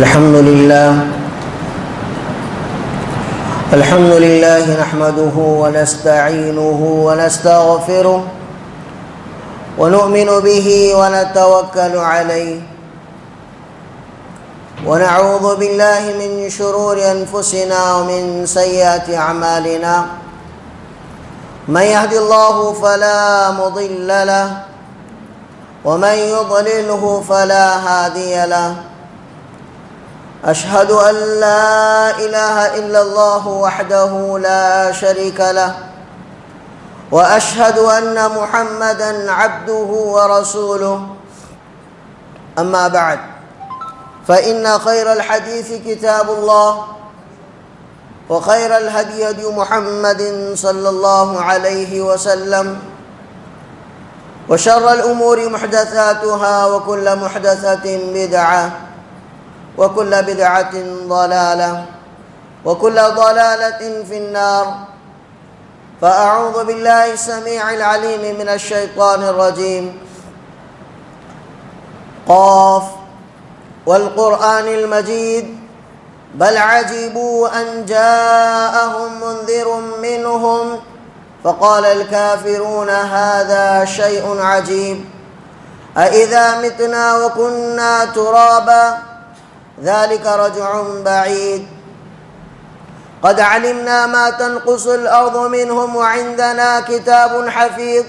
الحمد لله نحمده ونستعينه ونستغفره ونؤمن به ونتوكل عليه ونعوذ بالله من شرور أنفسنا ومن سيئات أعمالنا من يهد الله فلا مضل له ومن يضلله فلا هادي له أشهد أن لا إله إلا الله وحده لا شريك له وأشهد أن محمدًا عبده ورسوله أما بعد فإن خير الحديث كتاب الله وخير الهدي هدي محمد صلى الله عليه وسلم وشر الأمور محدثاتها وكل محدثة بدعة وكل بدعة ضلالة وكل ضلالة في النار فأعوذ بالله السميع العليم من الشيطان الرجيم قاف والقرآن المجيد بل عجبوا أن جاءهم منذر منهم فقال الكافرون هذا شيء عجيب أإذا متنا وكنا ترابا ذلك رجع بعيد قد علمنا ما تنقص الأرض منهم وعندنا كتاب حفيظ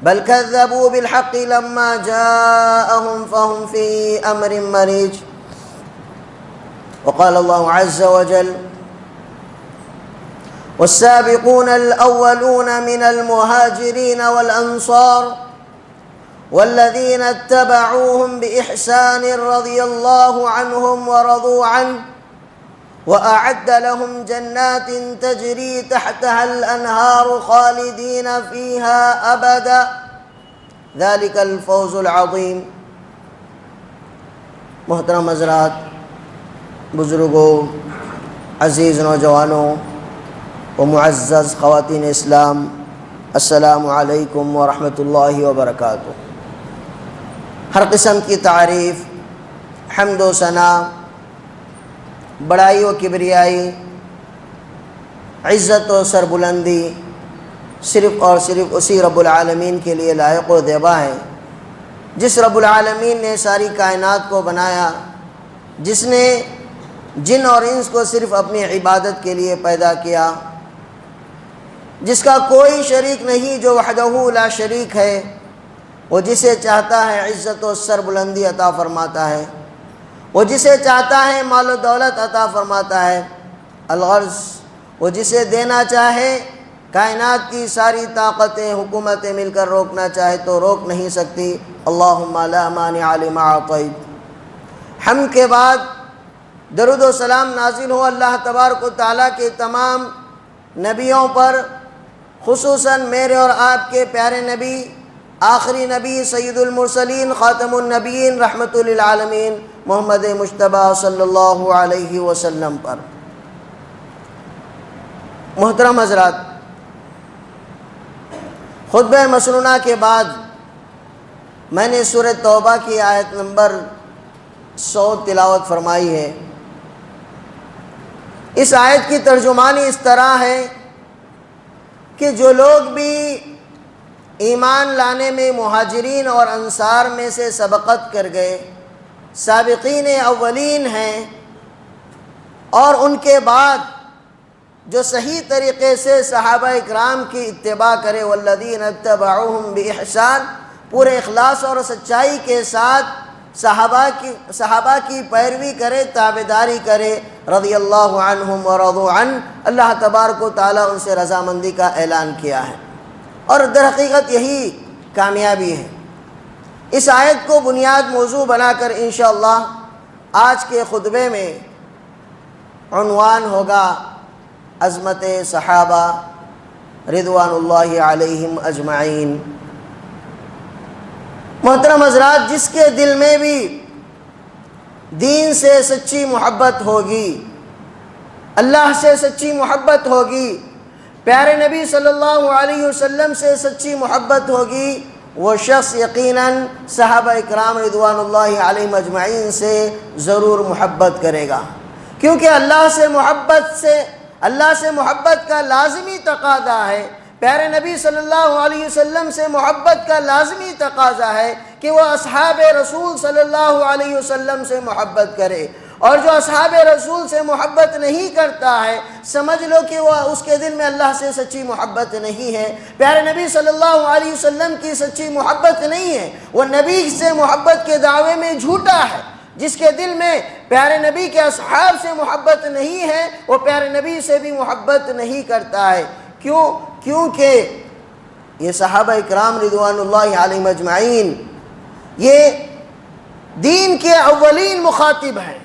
بل كذبوا بالحق لما جاءهم فهم في أمر مريج وقال الله عز وجل والسابقون الأولون من المهاجرين والأنصار والذين اتبعوهم بإحسان رضي الله عنهم ورضوا عنه وأعد لهم جنات تجري تحتها الأنهار خالدين فيها أبدا ذلك الفوز العظيم. محترم حضرات، بزرگوں، عزیز نوجوانوں و معزز خواتین اسلام، السلام علیکم ورحمۃ اللہ وبرکاتہ. ہر قسم کی تعریف، حمد و ثنا، بڑائی و کبریائی، عزت و سربلندی صرف اور صرف اسی رب العالمین کے لیے لائق و دیبا ہے، جس رب العالمین نے ساری کائنات کو بنایا، جس نے جن اور انس کو صرف اپنی عبادت کے لیے پیدا کیا، جس کا کوئی شریک نہیں، جو وحدہ لا شریک ہے. وہ جسے چاہتا ہے عزت و سربلندی عطا فرماتا ہے، وہ جسے چاہتا ہے مال و دولت عطا فرماتا ہے. الغرض وہ جسے دینا چاہے، کائنات کی ساری طاقتیں، حکومتیں مل کر روکنا چاہے تو روک نہیں سکتی. اللہم لا مانع لما اعطیت. حمد کے بعد درود و سلام نازل ہو اللہ تبارک و تعالیٰ کے تمام نبیوں پر، خصوصاً میرے اور آپ کے پیارے نبی، آخری نبی، سید المرسلین، خاتم النبیین، رحمت للعالمین، محمد مجتبیٰ صلی اللہ علیہ وسلم پر. محترم حضرات، خطبہ مسنونہ کے بعد میں نے سورہ توبہ کی آیت نمبر 100 تلاوت فرمائی ہے. اس آیت کی ترجمانی اس طرح ہے کہ جو لوگ بھی ایمان لانے میں مہاجرین اور انصار میں سے سبقت کر گئے، سابقین اولین ہیں، اور ان کے بعد جو صحیح طریقے سے صحابہ اکرام کی اتباع کرے، والذین اتبعوہم بإحسان، پورے اخلاص اور سچائی کے ساتھ صحابہ کی پیروی کرے، تابعداری کرے، رضی اللہ عنہم ورضوا عنہ، اللہ تبارک و تعالیٰ ان سے رضامندی کا اعلان کیا ہے، اور در حقیقت یہی کامیابی ہے. اس آیت کو بنیاد موضوع بنا کر انشاءاللہ آج کے خطبے میں عنوان ہوگا عظمت صحابہ رضوان اللہ علیہم اجمعین. محترم حضرات، جس کے دل میں بھی دین سے سچی محبت ہوگی، اللہ سے سچی محبت ہوگی، پیارے نبی صلی اللہ علیہ وسلم سے سچی محبت ہوگی، وہ شخص یقیناً صحابہ اکرام رضوان اللہ علیہم اجمعین سے ضرور محبت کرے گا، کیونکہ اللہ سے محبت کا لازمی تقاضا ہے، پیارے نبی صلی اللہ علیہ وسلم سے محبت کا لازمی تقاضا ہے کہ وہ اصحاب رسول صلی اللہ علیہ وسلم سے محبت کرے، اور جو اصحاب رسول سے محبت نہیں کرتا ہے سمجھ لو کہ وہ اس کے دل میں اللہ سے سچی محبت نہیں ہے، پیارے نبی صلی اللہ علیہ وسلم کی سچی محبت نہیں ہے، وہ نبی سے محبت کے دعوے میں جھوٹا ہے۔ جس کے دل میں پیارے نبی کے اصحاب سے محبت نہیں ہے وہ پیارے نبی سے بھی محبت نہیں کرتا ہے۔ کیونکہ یہ صحابہ اکرام رضوان اللہ علیہم اجمعین یہ دین کے اولین مخاطب ہیں،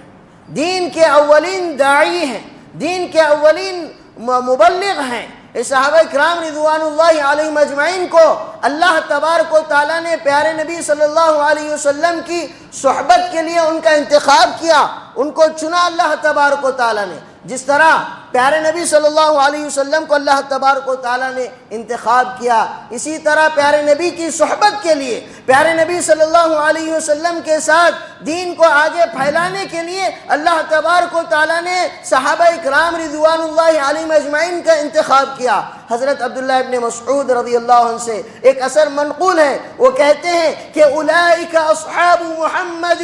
دین کے اولین داعی ہیں، دین کے اولین مبلغ ہیں۔ اس صحابہ اکرام رضوان اللہ علیہم اجمعین کو اللہ تبارک و تعالیٰ نے پیارے نبی صلی اللہ علیہ وسلم کی صحبت کے لیے ان کا انتخاب کیا، ان کو چنا اللہ تبارک و تعالیٰ نے۔ جس طرح پیارے نبی صلی اللہ علیہ وسلم کو اللہ تبارک و تعالیٰ نے انتخاب کیا، اسی طرح پیارے نبی کی صحبت کے لیے، پیارے نبی صلی اللہ علیہ وسلم کے ساتھ دین کو آگے پھیلانے کے لیے اللہ تبارک و تعالیٰ نے صحابہ اکرام رضوان اللہ علیہم اجمعین کا انتخاب کیا۔ حضرت عبداللہ ابن مسعود رضی اللہ عنہ سے ایک اثر منقول ہے، وہ کہتے ہیں کہ اولئک اصحاب محمد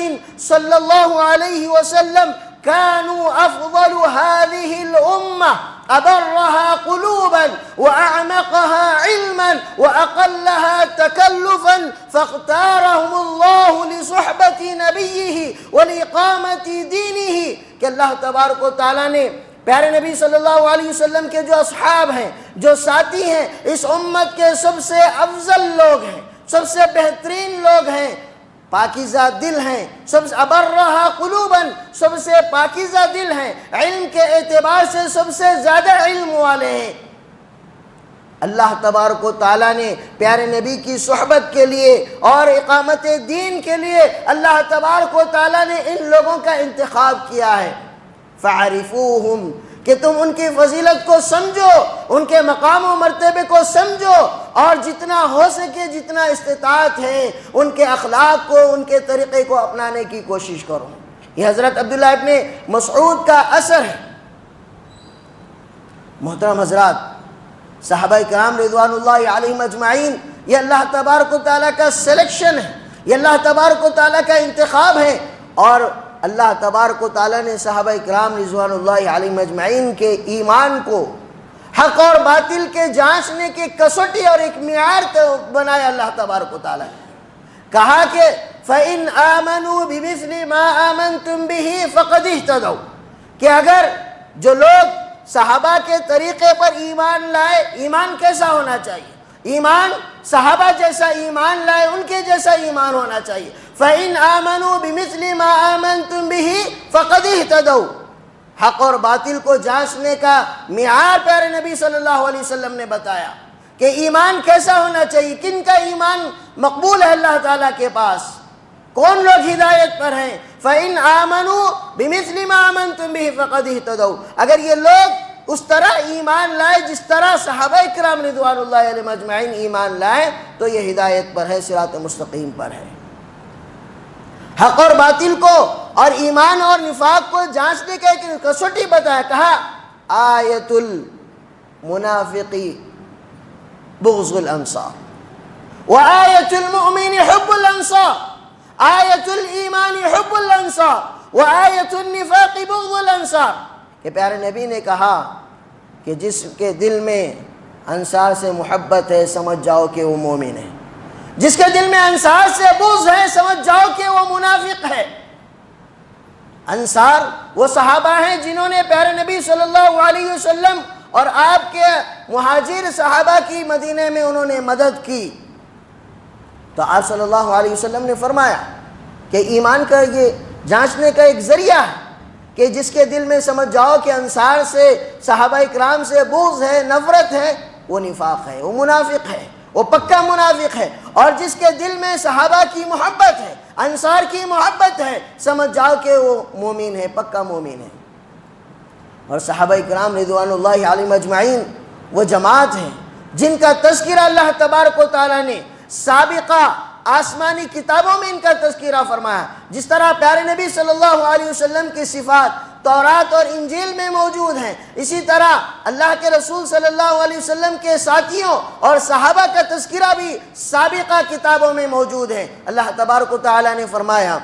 صلی اللہ علیہ وسلم كانوا أفضل هذه الأمة أبرها قلوبا وأعمقها علما وأقلها تكلفا فاختارهم الله لصحبة نبيه ولإقامة دينه کہ اللہ تبارک و تعالیٰ نے پیارے نبی صلی اللہ علیہ وسلم کے جو اصحاب ہیں، جو ساتھی ہیں، اس امت کے سب سے افضل لوگ ہیں، سب سے بہترین لوگ ہیں، پاکیزہ دل ہیں، سب سے ابرہا قلوباً، سب سے پاکیزہ دل ہیں، علم کے اعتبار سے سب سے زیادہ علم والے ہیں۔ اللہ تبارک و تعالیٰ نے پیارے نبی کی صحبت کے لیے اور اقامت دین کے لیے اللہ تبارک و تعالیٰ نے ان لوگوں کا انتخاب کیا ہے۔ فَعَرِفُوهُمْ کہ تم ان کی فضیلت کو سمجھو، ان کے مقام و مرتبے کو سمجھو، اور جتنا ہو سکے، جتنا استطاعت ہے، ان کے اخلاق کو، ان کے طریقے کو اپنانے کی کوشش کرو۔ یہ حضرت عبداللہ ابن مسعود کا اثر ہے۔ محترم حضرات، صحابہ کرام رضوان اللہ علیہم اجمعین یہ اللہ تبارک و تعالیٰ کا سلیکشن ہے، یہ اللہ تبارک و تعالیٰ کا انتخاب ہے، اور اللہ تبارک و تعالیٰ نے صحابہ کرام رضوان اللہ علیہم اجمعین کے ایمان کو حق اور باطل کے جانچنے کی کسوٹی اور ایک معیار بنایا اللہ تبارک و تعالیٰ نے۔ کہا کہ فَإِنْ آمَنُوا بِمِثْلِ مَا آمَنْتُمْ بِهِ فَقَدْ اهْتَدَوْا کہ اگر جو لوگ صحابہ کے طریقے پر ایمان لائے، ایمان کیسا ہونا چاہیے؟ ایمان صحابہ جیسا ایمان لائے، ان کے جیسا ایمان ہونا چاہیے۔ فَإِنْ آمَنُوا بِمِثْلِ مَا آمَنْتُمْ بِهِ فَقَدْ اهْتَدَوْا حق اور باطل کو جانچنے کا معیار پیارے نبی صلی اللہ علیہ وسلم نے بتایا کہ ایمان کیسا ہونا چاہیے، کن کا ایمان مقبول ہے اللہ تعالیٰ کے پاس، کون لوگ ہدایت پر ہیں۔ فَإِنْ آمَنُوا بِمِثْلِ مَا آمَنْتُمْ بِهِ فَقَدْ اهْتَدَوْا اگر یہ لوگ اس طرح ایمان لائے جس طرح صحابہ کرام رضوان اللہ علیہم اجمعین ایمان لائے تو یہ ہدایت پر ہے، صراط مستقیم پر ہے۔ حق اور باطل کو اور ایمان اور نفاق کو جانچنے کا ایک کسوٹی بتایا، کہا آیت المنافقی بغض الانصار وآیت المؤمن حب الانصار آیت الایمان حب الانصار وآیت النفاق بغض الانصار کہ پیارے نبی نے کہا کہ جس کے دل میں انصار سے محبت ہے سمجھ جاؤ کہ وہ مومن ہے، جس کے دل میں انصار سے بغض ہے سمجھ جاؤ کہ وہ منافق ہے۔ انصار وہ صحابہ ہیں جنہوں نے پیارے نبی صلی اللہ علیہ وسلم اور آپ کے مہاجر صحابہ کی مدینے میں انہوں نے مدد کی، تو آپ صلی اللہ علیہ وسلم نے فرمایا کہ ایمان کا یہ جانچنے کا ایک ذریعہ ہے کہ جس کے دل میں سمجھ جاؤ کہ انصار سے، صحابہ اکرام سے بغض ہے، نفرت ہے، وہ نفاق ہے، وہ منافق ہے، وہ پکا منافق ہے۔ اور جس کے دل میں صحابہ کی محبت ہے، انصار کی محبت ہے، سمجھ جاؤ کہ وہ مومن ہے، پکا مومن ہے۔ اور صحابہ کرام رضوان اللہ علیہم اجمعین وہ جماعت ہیں جن کا تذکرہ اللہ تبارک و تعالیٰ نے سابقہ آسمانی کتابوں میں ان کا تذکرہ فرمایا. جس طرح پیارے نبی صلی اللہ علیہ وسلم کی صفات تورات اور انجیل میں موجود ہیں، اسی طرح اللہ کے رسول صلی اللہ علیہ وسلم کے ساتھیوں اور صحابہ کا تذکرہ بھی سابقہ کتابوں میں موجود ہے. اللہ تبارک و تعالیٰ نے فرمایا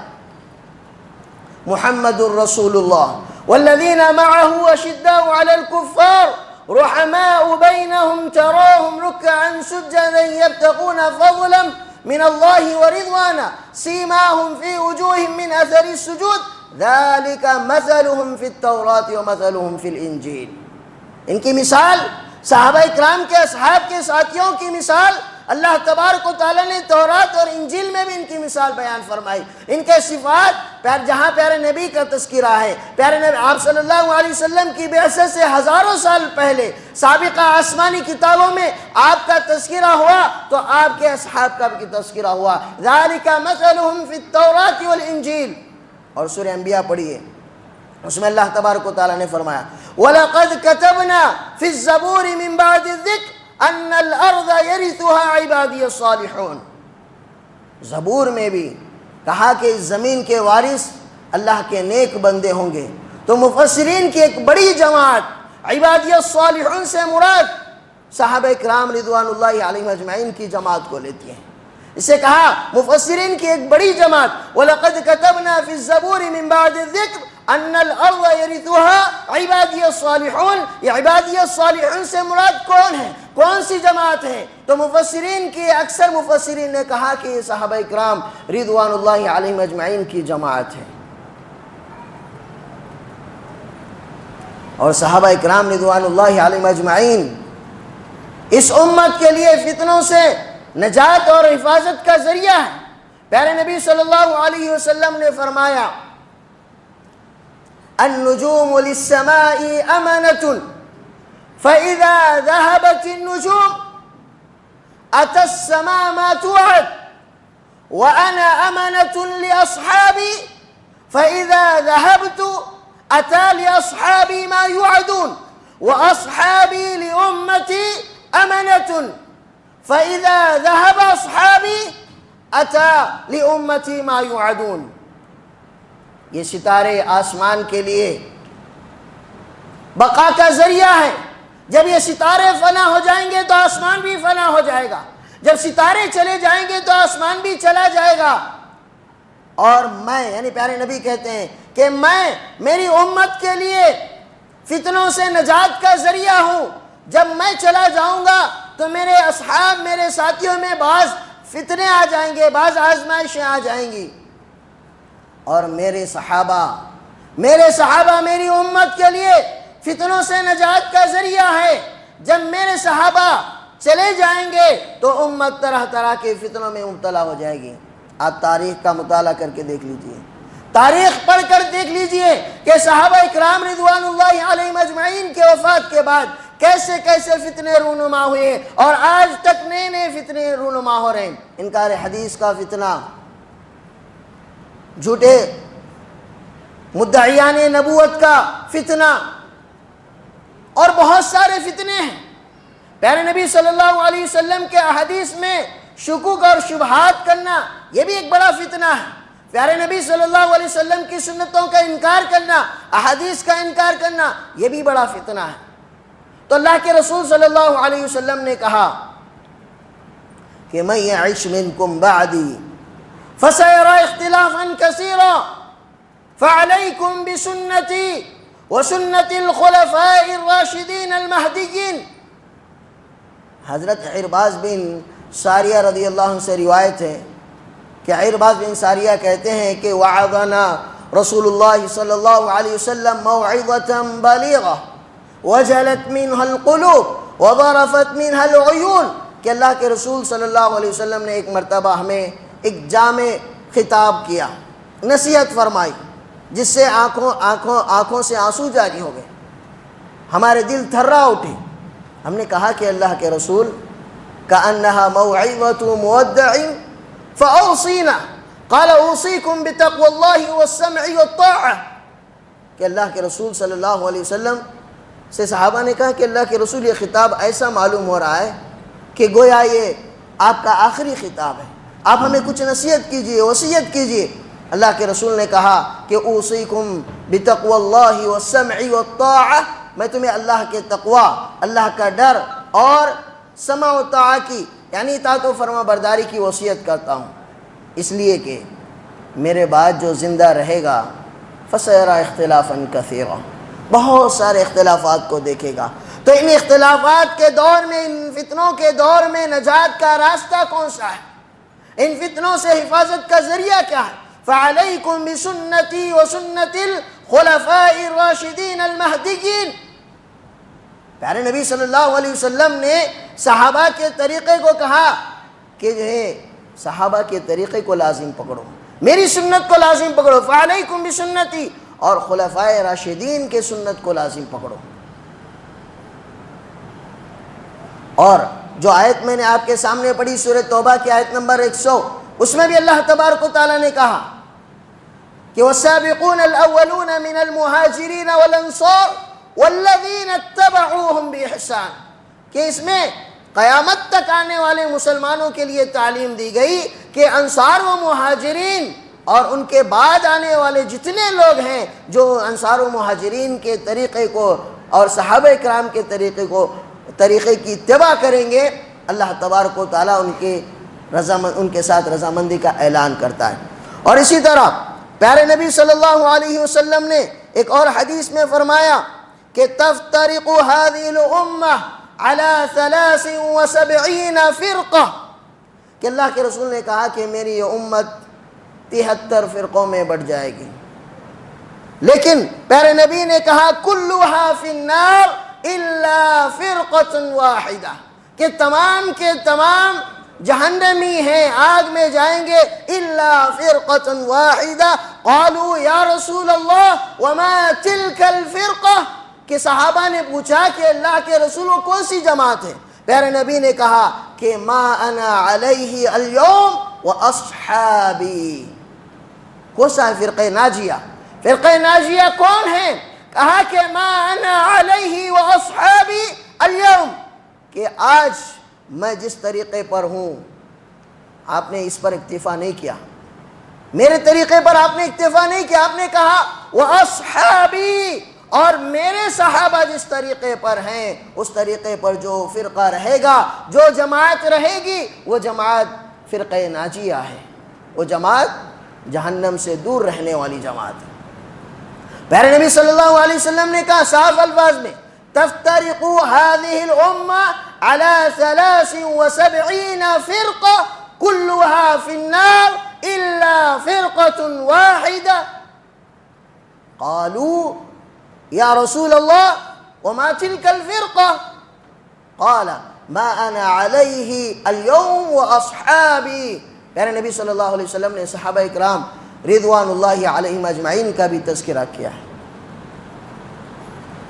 محمد الرسول اللہ والذین معه اشداء علی الکفار رحماء بینہم تراہم رکعا سجدا یبتغون فضلا من اللہ ورضوانا سیماہم فی وجوہم من اثر السجود ذالک مثلہم فی التوراۃ ومثلہم فی الانجیل. ان کی مثال صحابہ اکرام کے اصحاب کے ساتھیوں کی مثال اللہ تبارک و تعالیٰ نے تورات اور انجیل میں بھی ان کی مثال بیان فرمائی. ان کے صفات جہاں پیارے نبی کا تذکرہ ہے، پیارے نبی آپ صلی اللہ علیہ وسلم کی بعثت سے ہزاروں سال پہلے سابقہ آسمانی کتابوں میں آپ کا تذکرہ ہوا تو آپ کے اصحاب کا بھی تذکرہ ہوا. ذالک مثلہم فی التوراۃ والانجیل. اور سورہ انبیاء پڑھیے، اس میں اللہ تبارک و تعالیٰ نے فرمایا وَلَقَدْ كَتَبْنَا فِي الزَّبُورِ مِن بَعْدِ الذِّكْرِ ان الارض يرثها عبادی الصالحون. زبور میں بھی کہا کہ اس زمین کے وارث اللہ کے نیک بندے ہوں گے. تو مفسرین کی ایک بڑی جماعت عبادی الصالحون سے مراد صحابہ اکرام رضوان اللہ علیہم اجمعین کی جماعت کو لیتی ہے. اسے کہا مفسرین کی ایک بڑی جماعت وَلَقَدْ كَتَبْنَا فِي الزَّبُورِ مِن بَعْدِ الذِّكْرِ ان الارض يرثها عبادی الصالحون. یہ عبادی الصالحون سے مراد کون ہے، کون سی جماعت ہے؟ تو مفسرین کی اکثر مفسرین نے کہا کہ یہ صحابہ اکرام رضوان اللہ علیہم اجمعین کی جماعت ہے. اور صحابہ اکرام رضوان اللہ علیہم اجمعین اس امت کے لیے فتنوں سے نجات اور حفاظت کا ذریعہ ہے. پیارے نبی صلی اللہ علیہ وسلم نے فرمایا النجوم للسماء امنة فإذا ذهبت النجوم أتى السماء ما توعد وأنا أمنة لأصحابي فإذا ذهبت أتى لأصحابي ما يوعدون وأصحابي لأمتي أمنة فإذا ذهب أصحابي أتى لأمتي ما يوعدون. یہ ستارے آسمان کے لیے بقا کا ذریعہ ہے. جب یہ ستارے فنا ہو جائیں گے تو آسمان بھی فنا ہو جائے گا، جب ستارے چلے جائیں گے تو آسمان بھی چلا جائے گا. اور میں یعنی پیارے نبی کہتے ہیں کہ میں میری امت کے لیے فتنوں سے نجات کا ذریعہ ہوں. جب میں چلا جاؤں گا تو میرے اصحاب میرے ساتھیوں میں بعض فتنے آ جائیں گے، بعض آزمائشیں آ جائیں گی. اور میرے صحابہ میری امت کے لیے فتنوں سے نجات کا ذریعہ ہے. جب میرے صحابہ چلے جائیں گے تو امت طرح طرح کے فتنوں میں مبتلا ہو جائے گی. آپ تاریخ کا مطالعہ کر کے دیکھ لیجئے، تاریخ پڑھ کر دیکھ لیجئے کہ صحابہ اکرام رضوان اللہ علیہم اجمعین کے وفات کے بعد کیسے کیسے فتنے رونما ہوئے اور آج تک نئے نئے فتنے رونما ہو رہے ہیں. انکار حدیث کا فتنہ، جھوٹے مدعیان نبوت کا فتنہ اور بہت سارے فتنے ہیں. پیارے نبی صلی اللہ علیہ وسلم کے احادیث میں شکوک اور شبہات کرنا یہ بھی ایک بڑا فتنہ ہے. پیارے نبی صلی اللہ علیہ وسلم کی سنتوں کا انکار کرنا، احادیث کا انکار کرنا یہ بھی بڑا فتنہ ہے. تو اللہ کے رسول صلی اللہ علیہ وسلم نے کہا کہ من یعش منکم بعدی فسيرى اختلافا كثيرا فعليكم بسنتي وسنة الخلفاء الراشدين المهديين. حضرت عرباض بن ساریہ رضی اللہ عنہ سے روایت ہے کہ عرباض بن ساریہ کہتے ہیں کہ وعظنا رسول اللہ صلی اللہ علیہ وسلم موعظة بلیغة وجلت منها القلوب وضرفت منها العیون. کہ اللہ کے رسول صلی اللہ علیہ وسلم نے ایک مرتبہ ہمیں ایک جامع خطاب کیا، نصیحت فرمائی جس سے آنکھوں سے آنسو جاری ہو گئے، ہمارے دل تھرا اٹھے. ہم نے کہا کہ اللہ کے رسول کأنها موعظة مودع فأوصینا قال اوصیکم بتقوى اللہ والسمع والطاعة. کہ اللہ کے رسول صلی اللہ علیہ وسلم سے صحابہ نے کہا کہ اللہ کے رسول یہ خطاب ایسا معلوم ہو رہا ہے کہ گویا یہ آپ کا آخری خطاب ہے، آپ ہمیں کچھ نصیحت کیجئے، وصیت کیجئے۔ اللہ کے رسول نے کہا کہ اوصیکم بتقوی اللہ والسمع والطاعہ، میں تمہیں اللہ کے تقوی، اللہ کا ڈر اور سمع و طاعہ کی یعنی اطاعت و فرما برداری کی وصیت کرتا ہوں، اس لیے کہ میرے بعد جو زندہ رہے گا فسیرا اختلافا کثیرا، بہت سارے اختلافات کو دیکھے گا۔ تو ان اختلافات کے دور میں، ان فتنوں کے دور میں نجات کا راستہ کون سا ہے؟ ان فتنوں سے حفاظت کا ذریعہ کیا ہے؟ فعلیکم بسنتی وسنت الخلفاء الراشدین المہدیین۔ پیارے نبی صلی اللہ علیہ وسلم نے صحابہ کے طریقے کو کہا کہ جو ہے صحابہ کے طریقے کو لازم پکڑو، میری سنت کو لازم پکڑو، فعلیکم بسنتی، اور خلفائے راشدین کے سنت کو لازم پکڑو۔ اور جو آیت میں نے آپ کے سامنے پڑھی سورہ توبہ کی آیت نمبر 100، اس میں بھی اللہ تبارک و تعالیٰ نے کہا کہ والسابقون الاولون من المہاجرین والانصار والذین اتبعوہم بإحسان، کہ اس میں قیامت تک آنے والے مسلمانوں کے لیے تعلیم دی گئی کہ انصار و مہاجرین اور ان کے بعد آنے والے جتنے لوگ ہیں جو انصار و مہاجرین کے طریقے کو اور صحابہ کرام کے طریقے کی اتباع کریں گے، اللہ تبارک و تعالیٰ ان کے ساتھ رضامندی کا اعلان کرتا ہے۔ اور اسی طرح پیارے نبی صلی اللہ علیہ وسلم نے ایک اور حدیث میں فرمایا کہ تفترق هذه الامہ على 73 فرقہ، کہ اللہ کے رسول نے کہا کہ میری یہ امت 73 فرقوں میں بٹ جائے گی، لیکن پیارے نبی نے کہا کلها فی النار الا فرقۃ واحدہ، کہ تمام کے تمام جہنمی ہیں، آگ میں جائیں گے، الا فرقۃ واحدہ۔ قالوا یا رسول اللہ وما تلک الفرقہ، کہ صحابہ نے پوچھا کہ اللہ کے رسول کون سی جماعت ہے؟ پیارے نبی نے کہا کہ ما انا علیہ اليوم واصحابی۔ کون سا ہے فرقہ ناجیہ؟ فرقہ ناجیہ کون ہے؟ کہا کہ ما انا علیہ واصحابی اليوم، کہ آج میں جس طریقے پر ہوں آپ نے اس پر اکتفا نہیں کیا، میرے طریقے پر آپ نے اکتفا نہیں کیا، آپ نے کہا واصحابی، اور میرے صحابہ جس طریقے پر ہیں اس طریقے پر جو فرقہ رہے گا، جو جماعت رہے گی، وہ جماعت فرقہ ناجیہ ہے، وہ جماعت جہنم سے دور رہنے والی جماعت ہے۔ پیارے نبی صلی اللہ علیہ وسلم نے کہا صاف الفاظ میں تفترق هذه الامہ على 73 فرقہ كلها في النار الا فرقۃ واحدہ۔ قالوا یا رسول اللہ وما تلک الفرقہ؟ قال ما انا علیہ اليوم واصحابی۔ پیارے نبی صلی اللہ علیہ وسلم نے صحابہ اکرام رضوان اللہ علیہم اجمعین کا بھی تذکرہ کیا ہے۔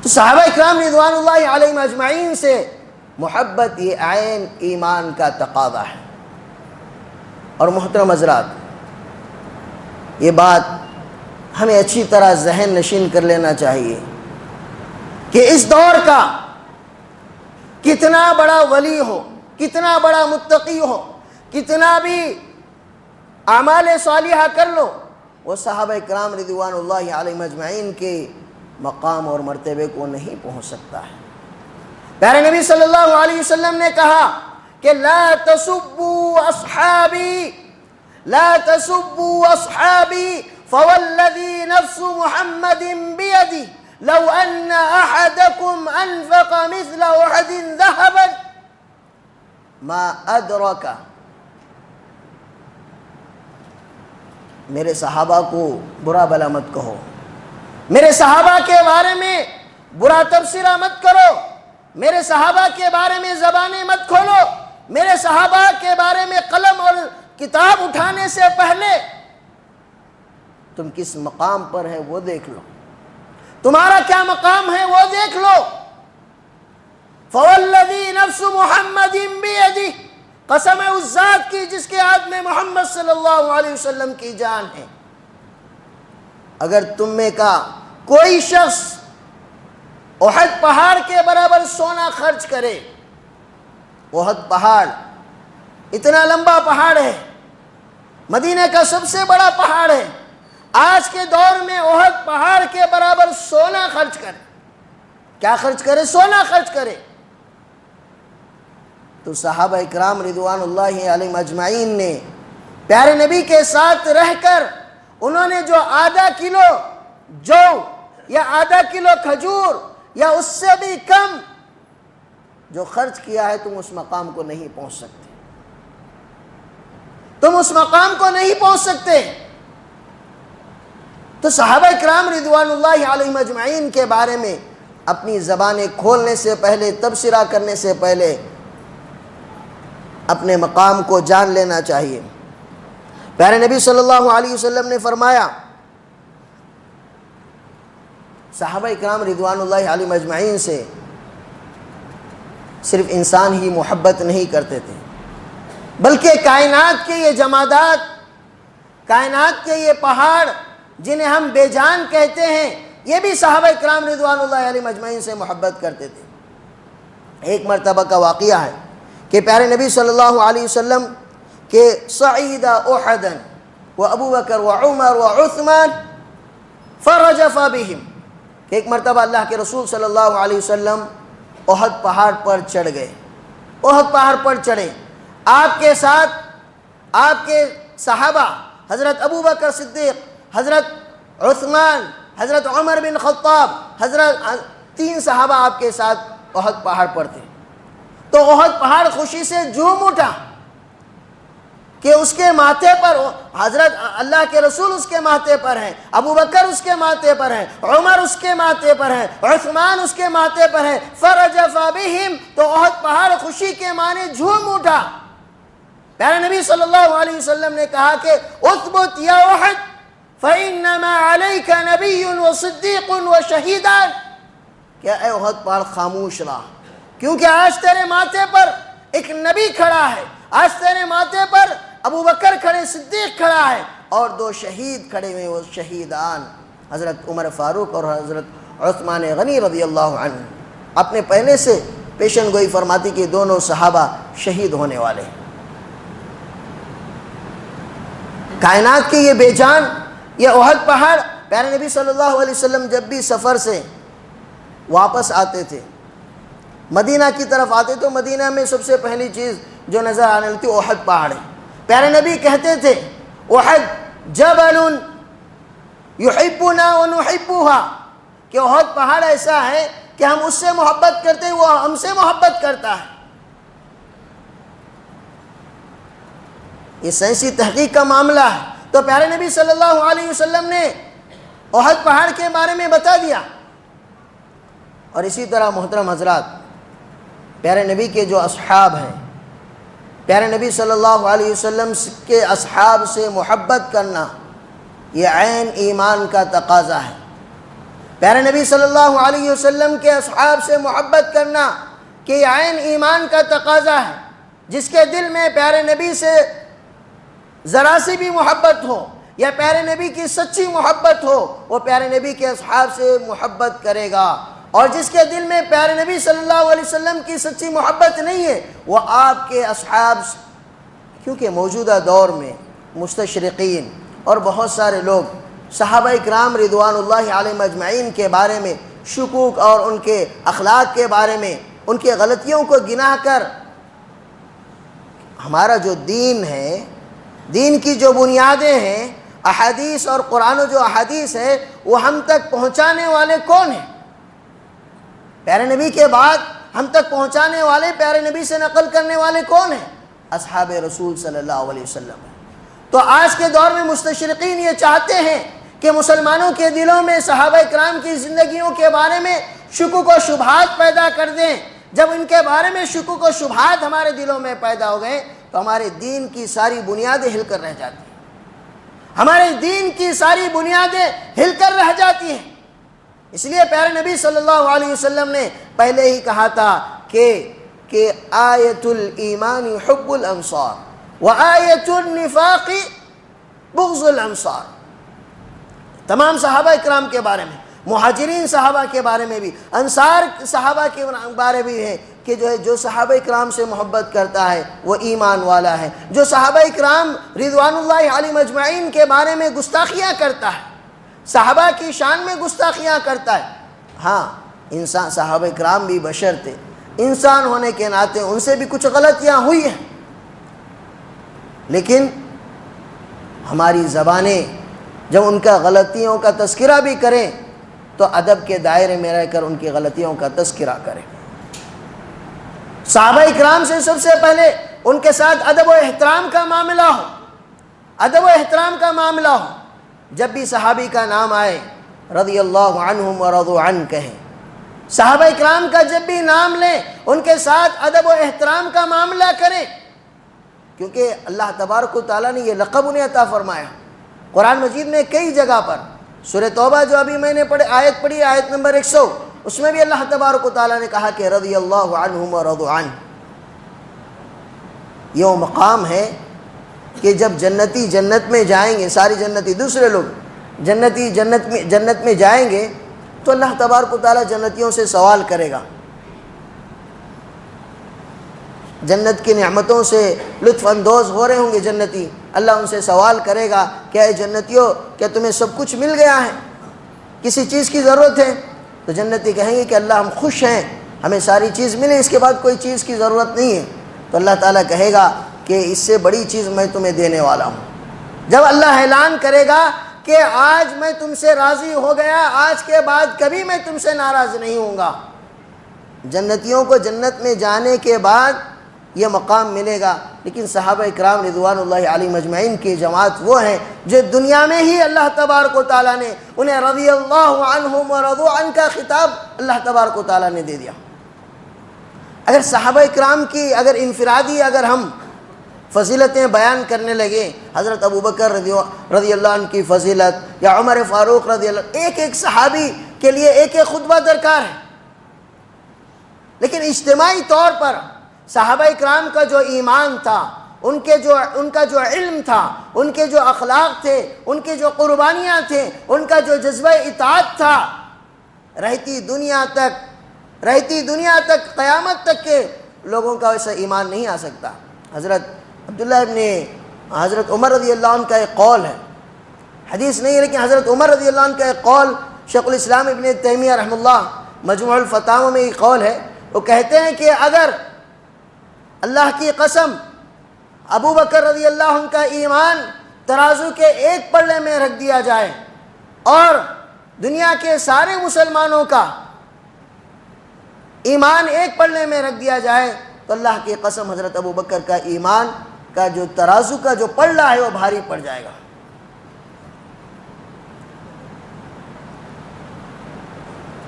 تو صحابہ اکرام رضوان اللہ علیہم اجمعین سے محبت یہ عین ایمان کا تقاضا ہے۔ اور محترم حضرات، یہ بات ہمیں اچھی طرح ذہن نشین کر لینا چاہیے کہ اس دور کا کتنا بڑا ولی ہو، کتنا بڑا متقی ہو، کتنا بھی اعمال صالحہ کر لو، وہ صحابہ کرام رضوان اللہ علیہم اجمعین کے مقام اور مرتبے کو نہیں پہنچ سکتا ہے۔ پیارے نبی صلی اللہ علیہ وسلم نے کہا کہ لا تسبوا اصحابی، لا تسبوا اصحابی فوالذی نفس محمد بیدی لو ان احدکم انفق مثل احد ذهبا ما ادرک۔ میرے صحابہ کو برا بلا مت کہو، میرے صحابہ کے بارے میں برا تبصرہ مت کرو، میرے صحابہ کے بارے میں زبانیں مت کھولو، میرے صحابہ کے بارے میں قلم اور کتاب اٹھانے سے پہلے تم کس مقام پر ہے وہ دیکھ لو، تمہارا کیا مقام ہے وہ دیکھ لو۔ فوالذی نفس محمد بیدی، قسم ہے اس ذات کی جس کے ہاتھ میں محمد صلی اللہ علیہ وسلم کی جان ہے، اگر تم میں کا کوئی شخص احد پہاڑ کے برابر سونا خرچ کرے، احد پہاڑ اتنا لمبا پہاڑ ہے، مدینہ کا سب سے بڑا پہاڑ ہے، آج کے دور میں احد پہاڑ کے برابر سونا خرچ کرے، کیا خرچ کرے؟ سونا خرچ کرے۔ تو صحابہ اکرام رضوان اللہ علیہم اجمعین نے پیارے نبی کے ساتھ رہ کر انہوں نے جو آدھا کلو جو یا آدھا کلو کھجور یا اس سے بھی کم جو خرچ کیا ہے، تم اس مقام کو نہیں پہنچ سکتے، تم اس مقام کو نہیں پہنچ سکتے۔ تو صحابہ اکرام رضوان اللہ علیہم اجمعین کے بارے میں اپنی زبانیں کھولنے سے پہلے، تبصرہ کرنے سے پہلے اپنے مقام کو جان لینا چاہیے۔ پیارے نبی صلی اللہ علیہ وسلم نے فرمایا، صحابہ اکرام رضوان اللہ علیہم اجمعین سے صرف انسان ہی محبت نہیں کرتے تھے، بلکہ کائنات کے یہ جمادات، کائنات کے یہ پہاڑ جنہیں ہم بے جان کہتے ہیں، یہ بھی صحابہ اکرام رضوان اللہ علیہم اجمعین سے محبت کرتے تھے۔ ایک مرتبہ کا واقعہ ہے کہ پیارے نبی صلی اللہ علیہ وسلم کہ صعید احدا و ابو بکر و عمر و عثمان فرجف بہم، کہ ایک مرتبہ اللہ کے رسول صلی اللہ علیہ وسلم احد پہاڑ پر چڑھ گئے، احد پہاڑ پر چڑھے، آپ کے ساتھ آپ کے صحابہ حضرت ابو بکر صدیق، حضرت عثمان، حضرت عمر بن خطاب، تین صحابہ آپ کے ساتھ احد پہاڑ پر تھے۔ تو احد پہاڑ خوشی سے جھوم اٹھا کہ اس کے ماتھے پر حضرت اللہ کے رسول اس کے ماتھے پر ہیں، ابو بکر اس کے ماتھے پر ہیں، عمر اس کے ماتھے پر ہیں، عثمان اس کے ماتھے پر ہیں، فرجف بہم، تو احد پہاڑ خوشی کے معنی جھوم اٹھا۔ پیارے نبی صلی اللہ علیہ وسلم نے کہا کہ اثبت یا احد فإنما عليك نبي وصديق وشهيدان، کیا اے احد پہاڑ خاموش رہا، کیونکہ آج تیرے ماتھے پر ایک نبی کھڑا ہے، آج تیرے ماتھے پر ابو بکر کھڑے، صدیق کھڑا ہے، اور دو شہید کھڑے ہوئے، وہ شہیدان حضرت عمر فاروق اور حضرت عثمان غنی رضی اللہ عنہ۔ اپنے پہلے سے پیشن گوئی فرماتی کہ دونوں صحابہ شہید ہونے والے ہیں۔ کائنات کے یہ بے جان، یہ احد پہاڑ، پیارے نبی صلی اللہ علیہ وسلم جب بھی سفر سے واپس آتے تھے، مدینہ کی طرف آتے تو مدینہ میں سب سے پہلی چیز جو نظر آنے لگتی احد پہاڑ ہے۔ پیارے نبی کہتے تھے احد جبل یحبنا ونحبها، کہ احد پہاڑ ایسا ہے کہ ہم اس سے محبت کرتے ہیں، وہ ہم سے محبت کرتا ہے۔ یہ سائنسی تحقیق کا معاملہ ہے۔ تو پیارے نبی صلی اللہ علیہ وسلم نے احد پہاڑ کے بارے میں بتا دیا۔ اور اسی طرح محترم حضرات، پیارے نبی کے جو اصحاب ہیں، پیارے نبی صلی اللہ علیہ وسلم کے اصحاب سے محبت کرنا یہ عین ایمان کا تقاضا ہے۔ پیارے نبی صلی اللہ علیہ وسلم کے اصحاب سے محبت کرنا کہ یہ عین ایمان کا تقاضا ہے۔ جس کے دل میں پیارے نبی سے ذرا سی بھی محبت ہو یا پیارے نبی کی سچی محبت ہو، وہ پیارے نبی کے اصحاب سے محبت کرے گا، اور جس کے دل میں پیارے نبی صلی اللہ علیہ وسلم کی سچی محبت نہیں ہے، وہ آپ کے اصحاب، کیونکہ موجودہ دور میں مستشرقین اور بہت سارے لوگ صحابہ اکرام رضوان اللہ علیہم اجمعین کے بارے میں شکوک اور ان کے اخلاق کے بارے میں ان کے غلطیوں کو گناہ کر ہمارا جو دین ہے، دین کی جو بنیادیں ہیں، احادیث اور قرآن و جو احادیث ہے، وہ ہم تک پہنچانے والے کون ہیں؟ پیارے نبی کے بعد ہم تک پہنچانے والے، پیارے نبی سے نقل کرنے والے کون ہیں؟ اصحاب رسول صلی اللہ علیہ وسلم۔ تو آج کے دور میں مستشرقین یہ چاہتے ہیں کہ مسلمانوں کے دلوں میں صحابہ اکرام کی زندگیوں کے بارے میں شکوک و شبہات پیدا کر دیں۔ جب ان کے بارے میں شکوک و شبہات ہمارے دلوں میں پیدا ہو گئے تو ہمارے دین کی ساری بنیادیں ہل کر رہ جاتی ہیں، ہمارے دین کی ساری بنیادیں ہل کر رہ جاتی ہیں۔ اس لیے پیارے نبی صلی اللہ علیہ وسلم نے پہلے ہی کہا تھا کہ آیت الایمان حب الانصار وآیت النفاق بغض الانصار۔ تمام صحابہ اکرام کے بارے میں، مہاجرین صحابہ کے بارے میں بھی، انصار صحابہ کے بارے میں بھی ہے کہ جو صحابہ اکرام سے محبت کرتا ہے وہ ایمان والا ہے، جو صحابہ اکرام رضوان اللہ علیہم اجمعین کے بارے میں گستاخیاں کرتا ہے، صحابہ کی شان میں گستاخیاں کرتا ہے. ہاں انسان، صحابہ اکرام بھی بشر تھے، انسان ہونے کے ناطے ان سے بھی کچھ غلطیاں ہوئی ہیں، لیکن ہماری زبانیں جب ان کا غلطیوں کا تذکرہ بھی کریں تو ادب کے دائرے میں رہ کر ان کی غلطیوں کا تذکرہ کریں. صحابہ اکرام سے سب سے پہلے ان کے ساتھ ادب و احترام کا معاملہ ہو، ادب و احترام کا معاملہ ہو. جب بھی صحابی کا نام آئے رضی اللہ عنہم ورضوا عنہ کہیں. صحابہ اکرام کا جب بھی نام لیں ان کے ساتھ ادب و احترام کا معاملہ کریں، کیونکہ اللہ تبارک و تعالیٰ نے یہ لقب انہیں عطا فرمایا. قرآن مجید میں کئی جگہ پر، سورہ توبہ جو ابھی میں نے آیت پڑھی، آیت نمبر 100، اس میں بھی اللہ تبارک و تعالیٰ نے کہا کہ رضی اللہ عنہم ورضوا عنہ. یہ وہ مقام ہے کہ جب جنتی جنت میں جائیں گے، ساری جنتی، دوسرے لوگ جنتی جنت میں جائیں گے تو اللہ تبارک و تعالیٰ جنتیوں سے سوال کرے گا، جنت کی نعمتوں سے لطف اندوز ہو رہے ہوں گے جنتی. اللہ ان سے سوال کرے گا کہ اے جنتیوں، کیا تمہیں سب کچھ مل گیا ہے، کسی چیز کی ضرورت ہے؟ تو جنتی کہیں گے کہ اللہ ہم خوش ہیں، ہمیں ساری چیز ملی، اس کے بعد کوئی چیز کی ضرورت نہیں ہے. تو اللہ تعالیٰ کہے گا کہ اس سے بڑی چیز میں تمہیں دینے والا ہوں. جب اللہ اعلان کرے گا کہ آج میں تم سے راضی ہو گیا، آج کے بعد کبھی میں تم سے ناراض نہیں ہوں گا، جنتیوں کو جنت میں جانے کے بعد یہ مقام ملے گا. لیکن صحابہ اکرام رضوان اللہ علیہم اجمعین کی جماعت وہ ہیں جو دنیا میں ہی اللہ تبارک و تعالیٰ نے انہیں رضی اللہ عنہم ورضوا عنہ کا خطاب اللہ تبارک و تعالیٰ نے دے دیا. اگر صحابہ اکرام کی انفرادی ہم فضیلتیں بیان کرنے لگے، حضرت ابوبکر رضی اللہ عنہ کی فضیلت یا عمر فاروق رضی اللہ عنہ، ایک ایک صحابی کے لیے ایک ایک خطبہ درکار ہے. لیکن اجتماعی طور پر صحابہ اکرام کا جو ایمان تھا، ان کا جو علم تھا، ان کے جو اخلاق تھے، ان کے جو قربانیاں تھے، ان کا جو جذبہ اطاعت تھا، رہتی دنیا تک قیامت تک کے لوگوں کا ویسا ایمان نہیں آ سکتا. حضرت عمر رضی اللہ عنہ کا ایک قول ہے، حدیث نہیں ہے لیکن حضرت عمر رضی اللہ عنہ کا ایک قول، شیخ الاسلام ابن تیمیہ رحمہ اللہ مجموع الفتاوی میں یہ قول ہے. وہ کہتے ہیں کہ اگر اللہ کی قسم ابو بکر رضی اللہ عنہ کا ایمان ترازو کے ایک پلڑے میں رکھ دیا جائے اور دنیا کے سارے مسلمانوں کا ایمان ایک پلڑے میں رکھ دیا جائے تو اللہ کی قسم حضرت ابو بکر کا ایمان کا جو ترازو کا جو پلڑا ہے وہ بھاری پڑ جائے گا.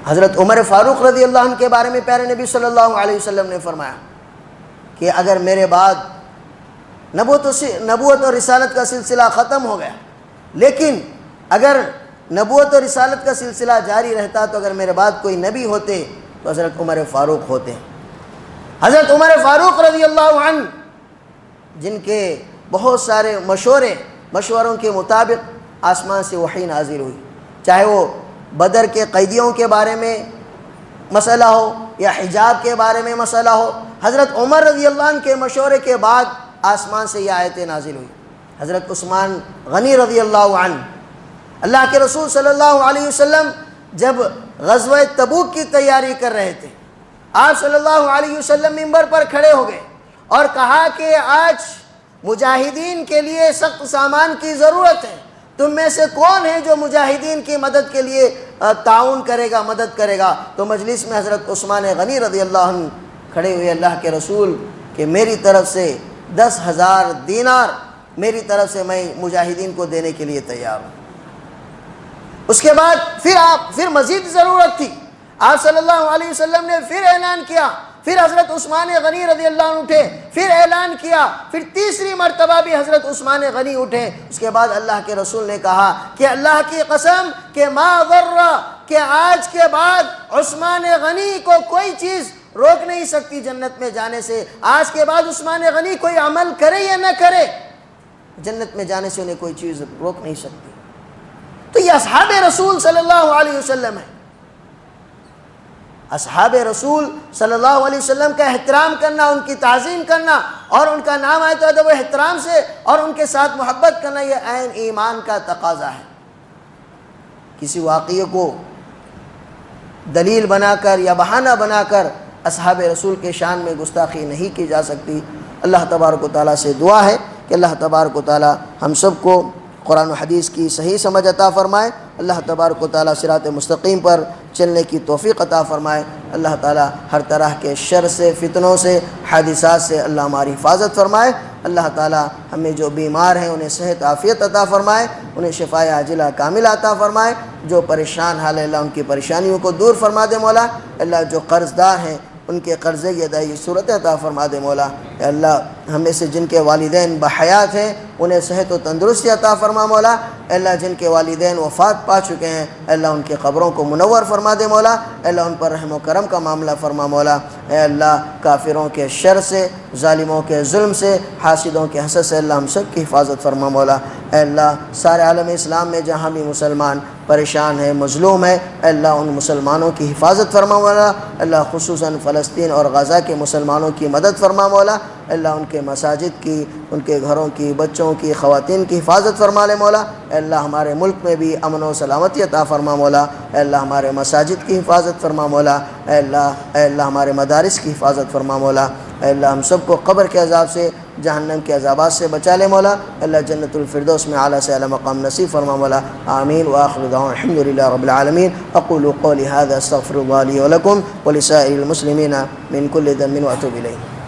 حضرت عمر فاروق رضی اللہ عنہ کے بارے میں پیارے نبی صلی اللہ علیہ وسلم نے فرمایا کہ اگر میرے بعد نبوت اور رسالت کا سلسلہ ختم ہو گیا، لیکن اگر نبوت اور رسالت کا سلسلہ جاری رہتا تو اگر میرے بعد کوئی نبی ہوتے تو حضرت عمر فاروق ہوتے. حضرت عمر فاروق رضی اللہ عنہ جن کے بہت سارے مشوروں کے مطابق آسمان سے وحی نازل ہوئی، چاہے وہ بدر کے قیدیوں کے بارے میں مسئلہ ہو یا حجاب کے بارے میں مسئلہ ہو، حضرت عمر رضی اللہ عنہ کے مشورے کے بعد آسمان سے یہ آیتیں نازل ہوئی. حضرت عثمان غنی رضی اللہ عنہ، اللہ کے رسول صلی اللہ علیہ وسلم جب غزوہ تبوک کی تیاری کر رہے تھے، آپ صلی اللہ علیہ وسلم منبر پر کھڑے ہو گئے اور کہا کہ آج مجاہدین کے لیے سخت سامان کی ضرورت ہے، تم میں سے کون ہے جو مجاہدین کی مدد کے لیے تعاون کرے گا، مدد کرے گا؟ تو مجلس میں حضرت عثمان غنی رضی اللہ عنہ کھڑے ہوئے، اللہ کے رسول کہ میری طرف سے 10,000 دینار میری طرف سے میں مجاہدین کو دینے کے لیے تیار ہوں. اس کے بعد پھر مزید ضرورت تھی، آپ صلی اللہ علیہ وسلم نے پھر اعلان کیا، پھر حضرت عثمان غنی رضی اللہ عنہ اٹھے، پھر اعلان کیا، پھر تیسری مرتبہ بھی حضرت عثمان غنی اٹھے. اس کے بعد اللہ کے رسول نے کہا کہ اللہ کی قسم کہ ما ضر، کہ آج کے بعد عثمان غنی کو کوئی چیز روک نہیں سکتی جنت میں جانے سے. آج کے بعد عثمان غنی کوئی عمل کرے یا نہ کرے، جنت میں جانے سے انہیں کوئی چیز روک نہیں سکتی. تو یہ اصحاب رسول صلی اللہ علیہ وسلم ہے. اصحاب رسول صلی اللہ علیہ وسلم کا احترام کرنا، ان کی تعظیم کرنا اور ان کا نام آئے تو ادب و احترام سے اور ان کے ساتھ محبت کرنا، یہ عین ایمان کا تقاضا ہے۔ کسی واقعے کو دلیل بنا کر یا بہانہ بنا کر اصحاب رسول کے شان میں گستاخی نہیں کی جا سکتی۔ اللہ تبارک و تعالیٰ سے دعا ہے کہ اللہ تبارک و تعالیٰ ہم سب کو قرآن و حدیث کی صحیح سمجھ عطا فرمائے، اللہ تبارک و تعالیٰ صراط مستقیم پر چلنے کی توفیق عطا فرمائے، اللہ تعالیٰ ہر طرح کے شر سے، فتنوں سے، حادثات سے اللہ ہماری حفاظت فرمائے، اللہ تعالیٰ ہمیں جو بیمار ہیں انہیں صحت عافیت عطا فرمائے، انہیں شفائے عاجلہ کاملہ عطا فرمائے، جو پریشان حال ہے اللہ ان کی پریشانیوں کو دور فرما دے مولا، اللہ جو قرض دار ہیں ان کے قرضے کی ادائیگی صورت عطا فرما دے مولا، اے اللہ ہم میں سے جن کے والدین بحیات ہیں انہیں صحت و تندرستی عطا فرما مولا، اے اللہ جن کے والدین وفات پا چکے ہیں اے اللہ ان کے قبروں کو منور فرما دے مولا، اے اللہ ان پر رحم و کرم کا معاملہ فرما مولا، اے اللہ کافروں کے شر سے، ظالموں کے ظلم سے، حاسدوں کے حسد سے اللہ ہم سب کی حفاظت فرما مولا، اے اللہ سارے عالم اسلام میں جہاں بھی مسلمان پریشان ہے، مظلوم ہے، اے اللہ ان مسلمانوں کی حفاظت فرما مولا، اللہ خصوصاً فلسطین اور غزہ کے مسلمانوں کی مدد فرما مولا، اے اللہ ان کے مساجد کی، ان کے گھروں کی، بچوں کی، خواتین کی حفاظت فرما لے مولا، اے اللہ ہمارے ملک میں بھی امن و سلامتی عطا فرما مولا، اے اللہ ہمارے مساجد کی حفاظت فرما مولا، اے اللہ ہمارے مدارس کی حفاظت فرما مولا، اے اللہ ہم سب کو قبر کے عذاب سے، جہنم کے عذابات سے بچا لے مولا، اللہ جنت الفردوس میں اعلیٰ سے اعلیٰ مقام نصیب فرما مولا، آمین وآخر دعوانا الحمدللہ رب العالمین، اقول قولی هذا استغفر اللہ لی ولکم ولسائر المسلمین من کل ذنب واتوب الیہ۔